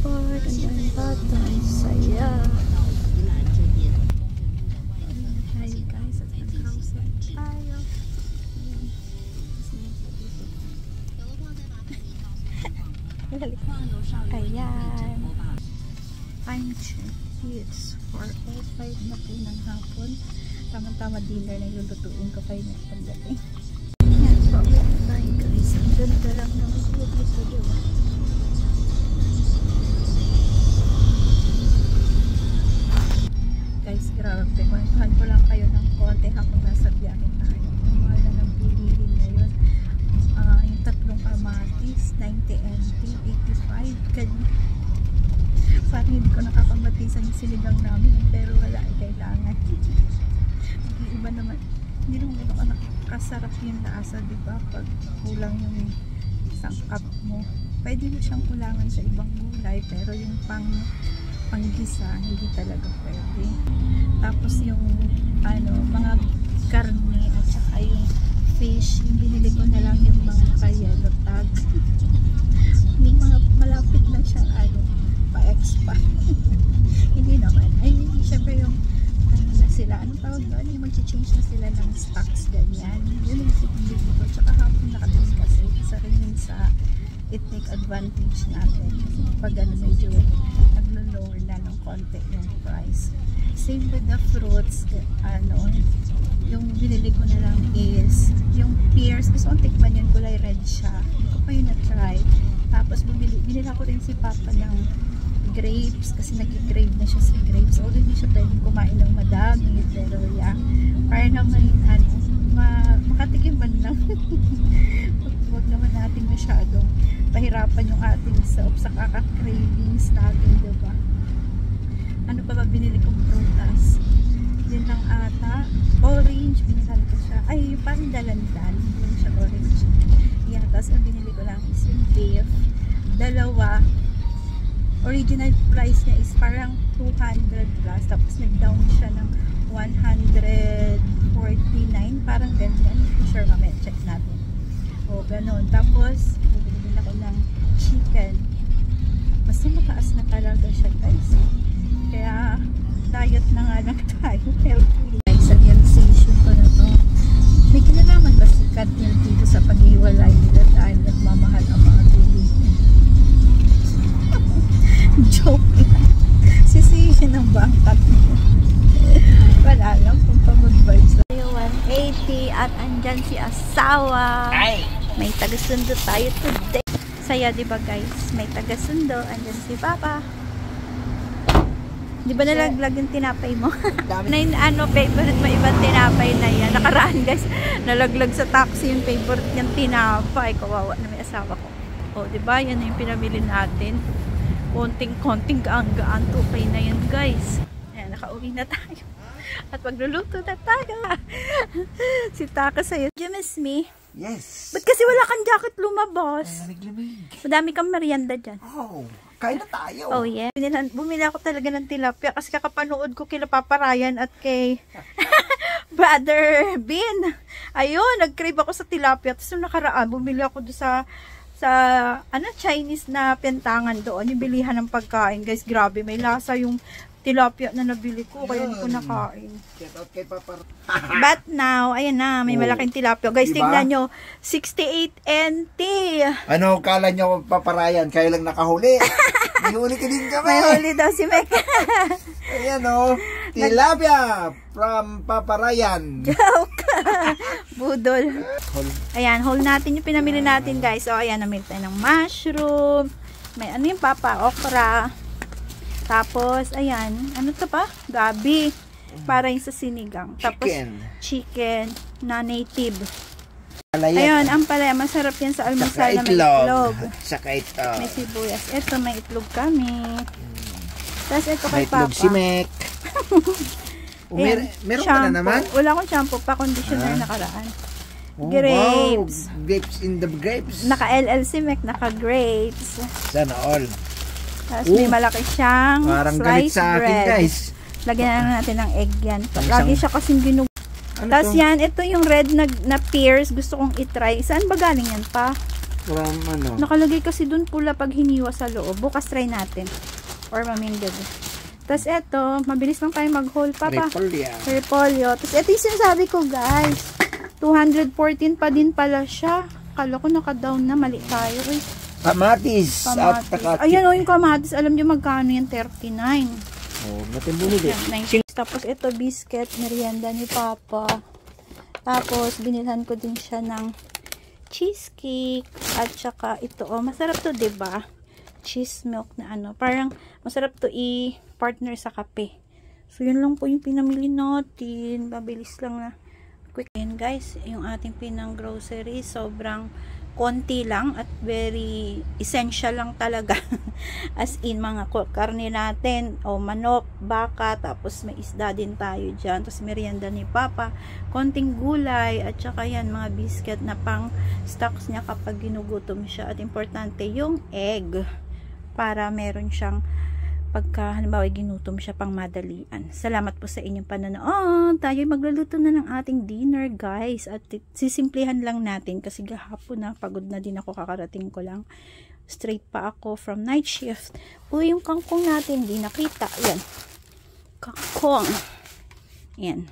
park. Ang daming bata. Ang saya. Hi guys, at nag-carousel tayo. Ayan. Punch hits for all 5 na po ng hapon. Tama-tama dinner na lulutuin ko kayo ng pagdating. Ayan, pauwi na tayo guys. Ang ganda lang ng view dito, diba? Guys, grabe. Kwantuhan ko lang kayo ng konti habang nasa biyahe tayo. Ang mahal na ng bilihin ngayon. Yung tatlong kamatis, 90 NT, 85. Ganyan. Parang hindi ko nakapabatisan yung sinigang namin. Pero wala, kailangan. Iba naman. Hindi naman ito nakakasarap yung lasa, diba? Pag kulang yung isang cup mo. Pwede mo siyang kulangan sa ibang gulay. Pero yung panggisa, hindi talaga pwede. Tapos yung mga karne at saka yung fish, yung binili ko na lang yung mga yellow tags. Yung mga malapit na siyang pa-expa. Hindi naman. Ay, syempre yung na sila, anong tawag doon? Yung mag-change na sila ng stocks, ganyan. Yun yung sipin ko. Tsaka hapon nakabili kasi isa rin yun sa it take advantage natin. Kasi pag medyo naglo-lower na ng konti yung price. Same with the fruits, yung binili ko na lang is yung pears. Gusto kong tikman yun, kulay red siya. Hindi ko pa yun na-try. Tapos binila ko rin si Papa ng grapes kasi nag-crave na siya sa grapes. Although hindi siya pwedeng kumain ng madami, pero yeah, para naman makatikim man lang. Huwag naman natin masyadong pahirapan yung ating self sa kaka-cravings natin, diba? Ano pa ba binili kong prutas? Yun lang ata. Orange, binihan ko siya. Ay, yung parang dalandan. Yun siya, orange. Yeah, tapos ang binili ko lang is yung beef. Dalawa. Original price niya is parang 200 plus. Tapos nag-down siya ng 149. Parang ganyan. Sure, mamaya check natin. O, ganun. Tapos, bibili ako ng chicken. Mas mataas na talaga siya, guys. Kaya, diet na nga lang tayo. Healthy. Guys, ang sensation ko na to. May kinalaman ba si Katniel dito sa paghiwalay nila dahil nagmamahal ang mga bili? Joke lang. Sisihin ang bangkat niya. Wala lang kung pag-good vibes lang. 180 at andyan si asawa. May taga-sundo tayo today. Saya diba guys? May taga-sundo. Andyan si Papa. Di ba nalaglag yung tinapay mo? Favorite mo ibang tinapay na yan. Nakaraan guys, nalaglag sa taxi yung favorite niyang tinapay. Kawawa na may asawa ko. O, di ba? Yan yung pinabili natin. Konting gaan-gaan. Tupay na yan guys. Ayan, nakauwi na tayo. At magluluto na tayo. Si Taka sa'yo. Do you miss me? Yes. Ba't kasi wala kang jacket lumabas? Ay, lamig. Madami kang merienda dyan. Oh, kain na tayo. Oh yeah. Bumili ako talaga ng tilapia kasi kakapanood ko kila Papa Ryan at kay Brother Bin. Ayun, nag-crave ako sa tilapia. Tapos nung nakaraan, bumili ako doon sa Chinese na pentangan doon. Yung bilihan ng pagkain. Guys, grabe. May lasa yung tilapia na nabili ko. Kaya hindi ko nakain. Shout out kay Papa. But now, ayan na. May malaking tilapia. Guys, diba? tingnan nyo. 68 NT. Ano, kala nyo paparayan? Kayo lang nakahuli. May huli ka din kami. May huli daw si Mek. Ayan o. Tilapia from Paparayan. Joke. Budol. Ayan, haul natin yung pinamili natin guys. O, ayan, namili tayo ng mushroom. May ano yung Papa? Okra. Tapos, ayan. Ano to pa? Gabi. Para yung sa sinigang. Tapos, chicken na native. Ayun, ang palaya. Masarap yan sa almusal na may itlog. Saka ito. May sibuyas. Ito, may itlog kami. Tapos, ito kay Papa. May itlog si Mek. Meron ka na naman? Wala akong shampoo pa. Conditioner nakaraan. Oh, grapes. Wow. Grapes in the grapes. Naka-LL si Mek. Naka-grapes. Sana all. Tapos may malaki siyang parang galit sa akin bread. guys. Lagyan na natin ng egg yan. Lagi siya kasing ginug. Tapos yan, ito yung red na pears. Gusto kong itry. Saan ba galing yan pa? From ano? Nakalagay kasi dun pula pag hiniwa sa loob. Bukas try natin. Or mamayang gabi. Tapos eto, mabilis lang tayo mag-haul, Papa. Repolyo. Tapos eto yung sinasabi ko, guys. 214 pa din pala siya. Kala ko naka-down na. Mali tayo. Uy. Kamatis. At Ayan o, yung kamatis. Alam nyo magkano yan? 39. Oh, natin bumili. Tapos ito, biscuit, merienda ni Papa. Tapos, binilhan ko din siya ng cheesecake. At saka ito, oh, masarap to, diba? Cheese milk na ano. Parang, masarap to i-partner sa kape. So, yun lang po yung pinamili natin. Mabilis lang na. Quick. Ayan, guys, yung ating pinang grocery. Sobrang konti lang at very essential lang talaga. As in, mga karne natin, o manok, baka, tapos may isda din tayo dyan. Tapos merienda ni Papa, konting gulay, at saka yan, mga biscuit na pang stocks niya kapag ginugutom siya. At importante, yung egg, para meron siyang pagka halimbawa ginutom siya pang madalian. Salamat po sa inyong panonood. Tayo magluluto na ng ating dinner, guys. At sisimplihan lang natin kasi gahapon na pagod na din ako, kakarating ko lang. Straight pa ako from night shift. Uy, yung kangkong natin di nakita. Yan. Kangkong. Yan.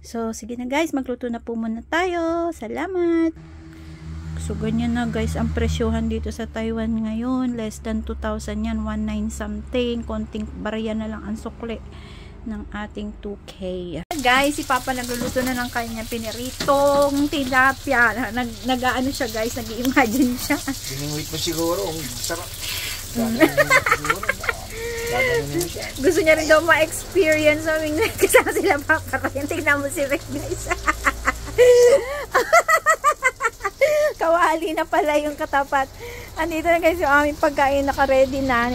So, sige na guys. Magluto na po muna tayo. Salamat. So, ganyan na guys, ang presyohan dito sa Taiwan ngayon, less than 2,000 yan, 19 something, konting barya na lang ang sukli ng ating 2K. Guys, si Papa nagluluto na ng kanya piniritong tilapia. Nag-ano siya guys, nag-imagine siya. Siningwit mo siguro, ang sarap. Gusto niya rin daw ma-experience aming kasama sila Papa. Tingnan mo si Rick guys. Kawali na pala yung katapat. Andito na guys yung aming pagkain, naka-ready na.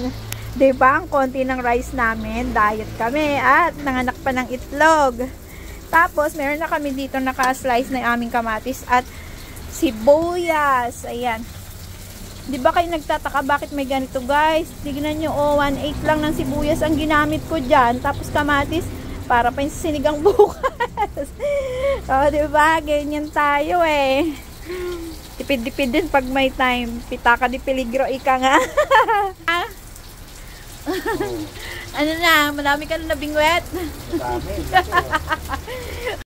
Diba? Ang konti ng rice namin. Diet kami. At nanganak pa ng itlog. Tapos, meron na kami dito naka-slice na yung aming kamatis at sibuyas. Ayan. Diba kayo nagtataka bakit may ganito guys? Tignan nyo, oh, 1/8 lang ng sibuyas ang ginamit ko dyan. Tapos kamatis, para pa yung sinigang bukas. O, diba? Ganyan tayo eh. Tipid-tipid din pag may time. Pitaka di peligro, ika nga. Ano na, madami ka na nabingwet? Dami.